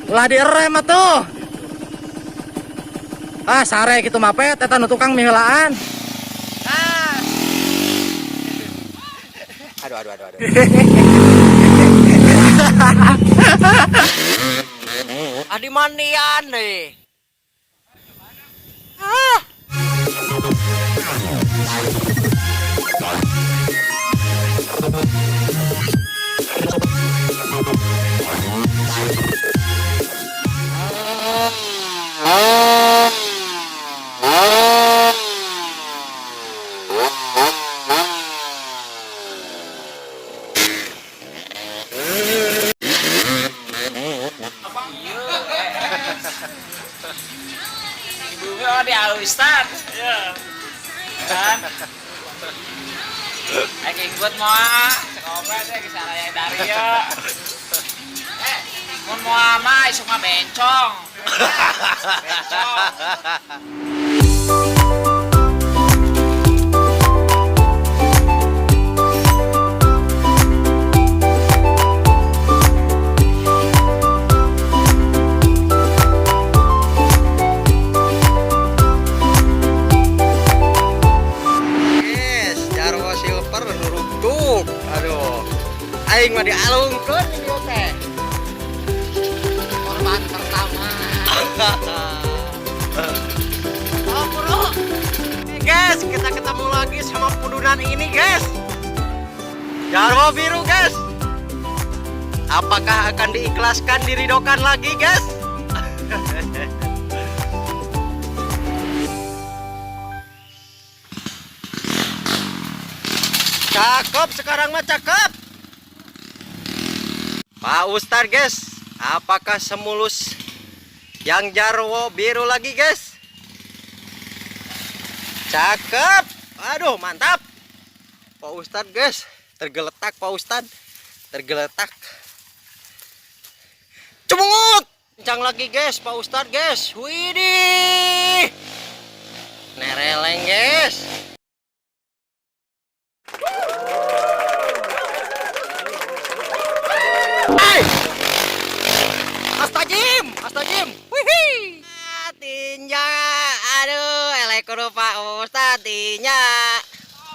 Ulah direm atuh. Ah, sare kitu mapet eta nu tukang mihelaan. Ah. Aduh. Adi mandian deh. Ah. Ibu di alustan. Iya. Kan. Ikut mau sekolah deh ke sana yang dari ya. Mun mau ama isuk mah bencong. Aing mah dialungkeun di dieu teh. Korban pertama. Oh, bro. Guys, kita ketemu lagi sama pudunan ini, guys. Jarwo biru, guys. Apakah akan diikhlaskan, diridokan lagi, guys? Cakep sekarang mah cakep. Pak Ustadz, guys, apakah semulus yang Jarwo biru lagi, guys? Cakep. Aduh, mantap. Pak Ustadz, guys, tergeletak Pak Ustadz. Tergeletak. Cemungut. Kencang lagi, guys, Pak Ustadz, guys. Widih. Nereleng, guys. Astajim, wih, tinja, aduh, elekoro Pak Ustadz, tinja.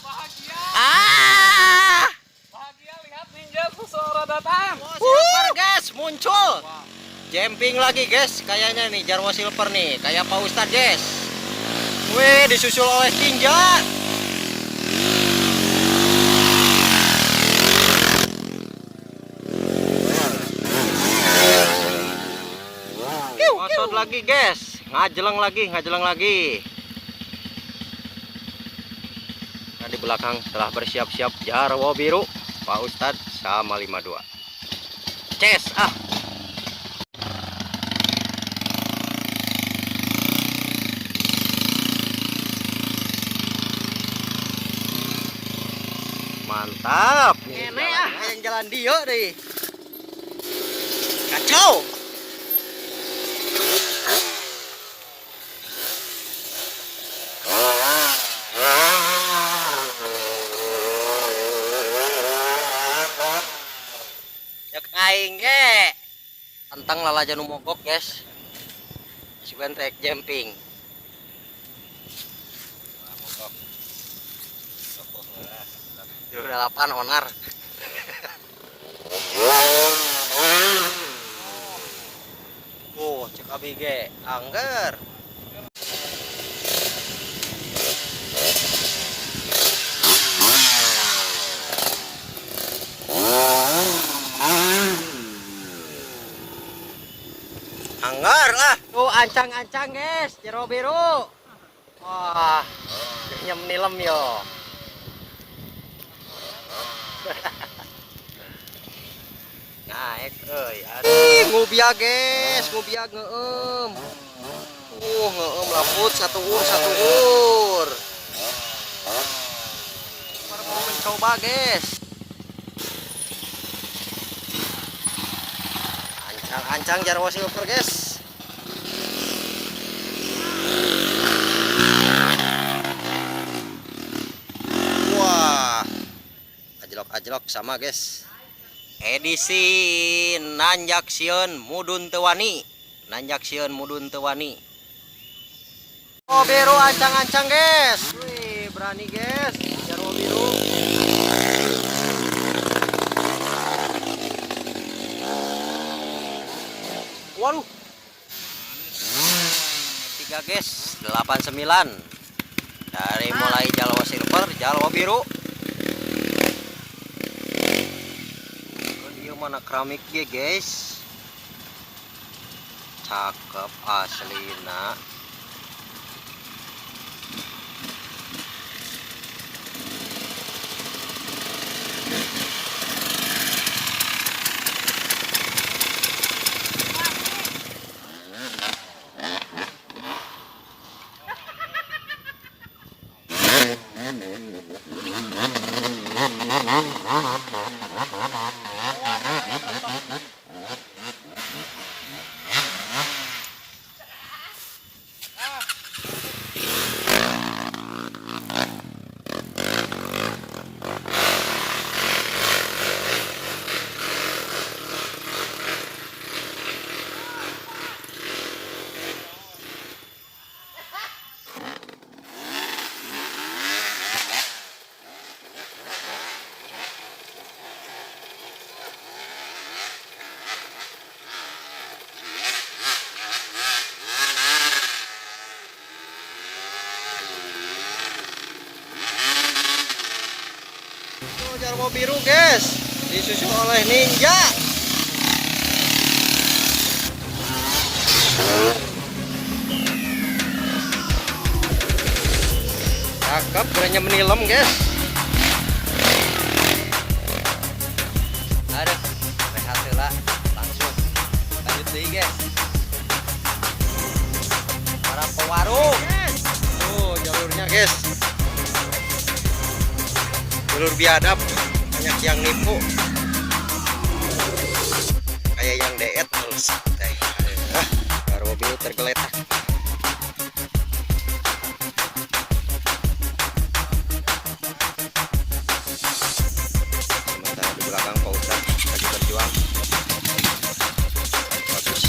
Bahagia. Ah, Bahagia lihat ninja seseorang datang. silver guys, muncul. Jumping lagi guys, kayaknya nih Jarwo silver nih, kayak Pak Ustadz guys. Wih, disusul oleh tinja. Ngosot lagi guys, ngajelang lagi. Nah, di belakang telah bersiap-siap Jarwo biru, Pak Ustadz sama 52. Ces ah. Mantap. Ini yang jalan dia deh. Kacau. Aing ge tentang lalajan mogok guys. Sugan trek jumping. Udah 8 onar. Oh, cek abi ge angger. Anggar lah. Tuh ancang-ancang guys, Jarwo biru. Wah, nyem nilem yo. Naik euy. Ngubia guys, ngubia ngeum. Ngeum laput satu ur. Baru mencoba guys. Ancang Jarwo silver guys. Wah, ajlok sama guys. edisi nanjak sieun mudun teu wani. Nanjak sieun mudun teu wani. Oh, biru ancang-ancang, guys. Wih, berani, guys. Jarwo biru. Waduh. 3 guys, 89. Dari mulai Jawa silver, Jawa biru. Dia mana keramik ya, guys. Cakep aslina. Jarwo biru, guys, disusul oleh Ninja. Cakep, kerennya menilem, guys. Aduh, rehat heula, langsung lanjut deui, guys. Para pewarung, guys. Tuh jalurnya, guys. Jalur biadab, banyak yang nipu kayak yang deet terus baru mobil tergeletak. Sementara di belakang Pak Ustadz lagi berjuang. Bagus.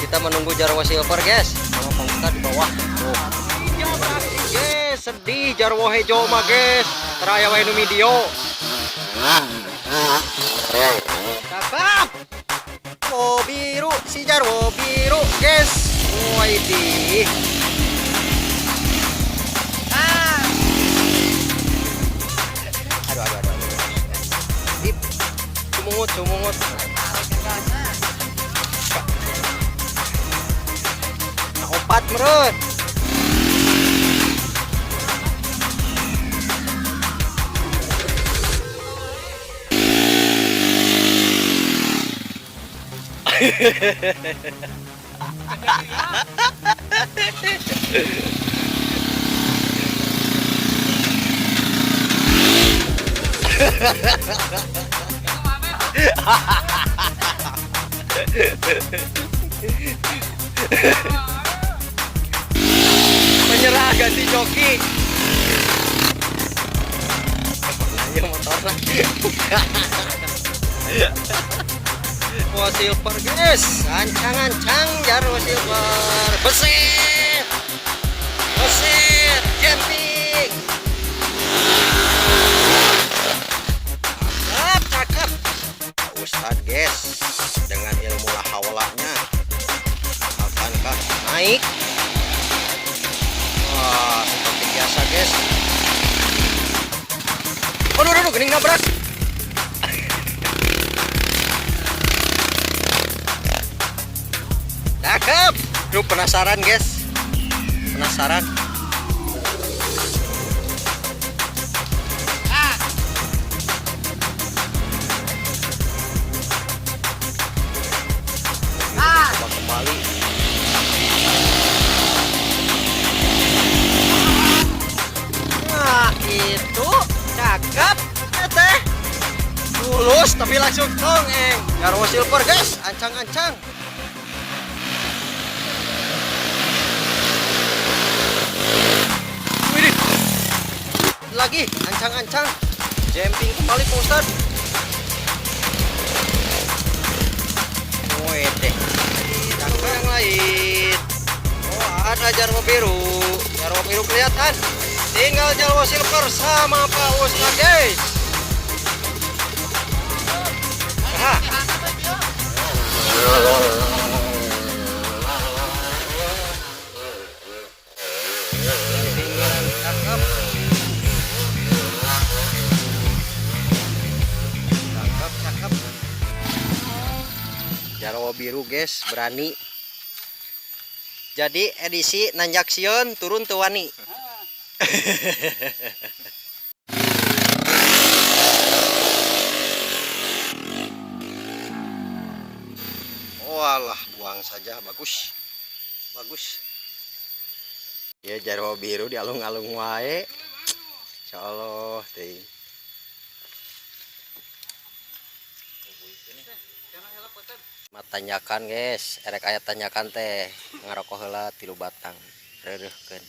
Kita menunggu Jarwo silver, guys, sama Pak Ustadz di bawah. Tuh. Guys, sedih Jarwo hejo mah, guys. Teraya wae nu video. Cakep. Oh, biru, si Jarwo biru, guys. Wah, ini. Aduh. Ip, cumungut. Opat meren. Menyerah ganti joki. Ayo motornya. Wah, silver, guys, ancang-ancang Jarwo silver. Besit, jumping. Cakep. Ustadz, guys, dengan ilmu lahawlanya akankah naik? Wah, seperti biasa, guys. Aduh, gening nabrak. Cakep. Duh, penasaran, guys. Penasaran. mulus tapi langsung tongeng. Jarwo silver guys, ancang-ancang. Widih. Lagi ancang-ancang. Jumping kembali Pak Ustad. Wede. Cangkang yang lain. Oh, ada Jarwo biru. Jarwo biru kelihatan. Tinggal Jarwo silver sama Pak Ustad guys. Aha. Cakep. Cakep. Jarwo biru guys, berani. Jadi edisi nanjaksion turun teu wani. Walah, buang saja, bagus. Ya Jarwo biru di alung-alung wae. Insyaallah teh. Tanyakan guys, erek aya tanyakan teh ngarokok heula 3 batang. Reureuhkeun.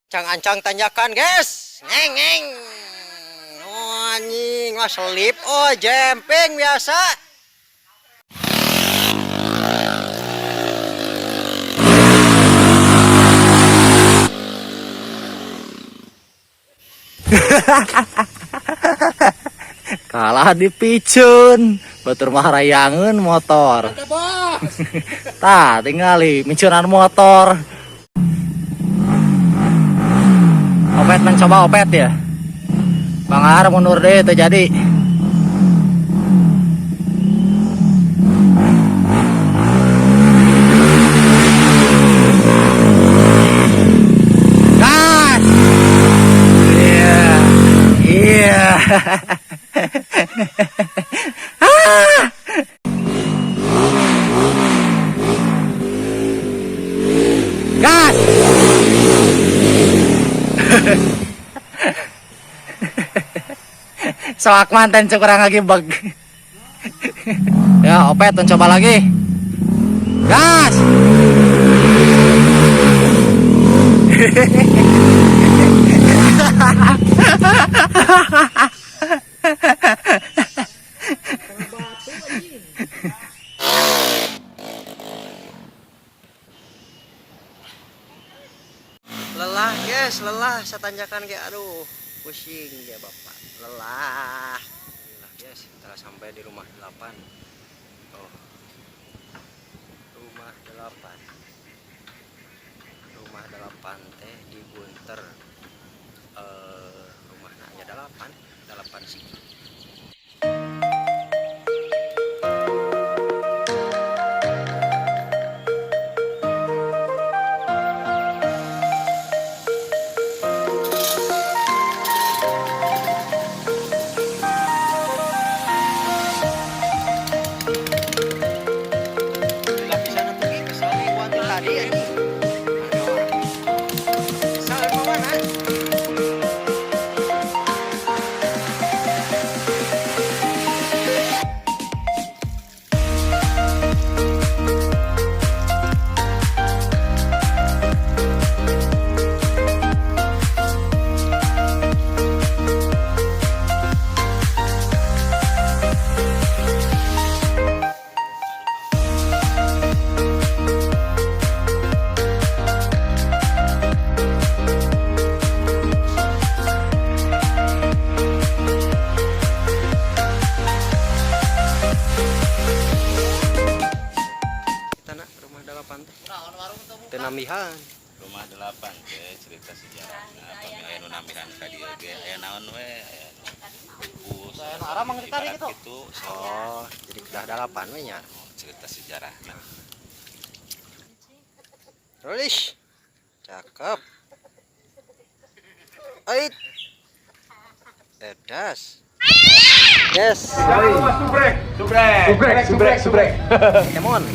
Ancang-ancang tanyakan guys. Ngeng. Oh anjing, mah selip. Oh jemping biasa. Kalah dipicun, batur mah rayangeun motor. Tah, tingali micunan motor. Opet mencoba opet ya. Bang Har mundur deh itu jadi. Gas. Iya. Gas. Soak manten kurang lagi bag. Ya opet coba lagi. Gas. Lelah guys, lelah saya tanjakan kayak aduh pusing dia bapak, lelah guys. Kita sampai di rumah 8. Oh, rumah 8 teh di Bunter. Rumahnya hanya 8 sih. Tenamihan rumah 8 ke cerita sejarah aya nu namihan ka dieu ge aya naon we aya arah mah ditarik gitu oh jadi udah 8 we nya cerita sejarah nah tulis cakep ait edas yes Subrek. Emon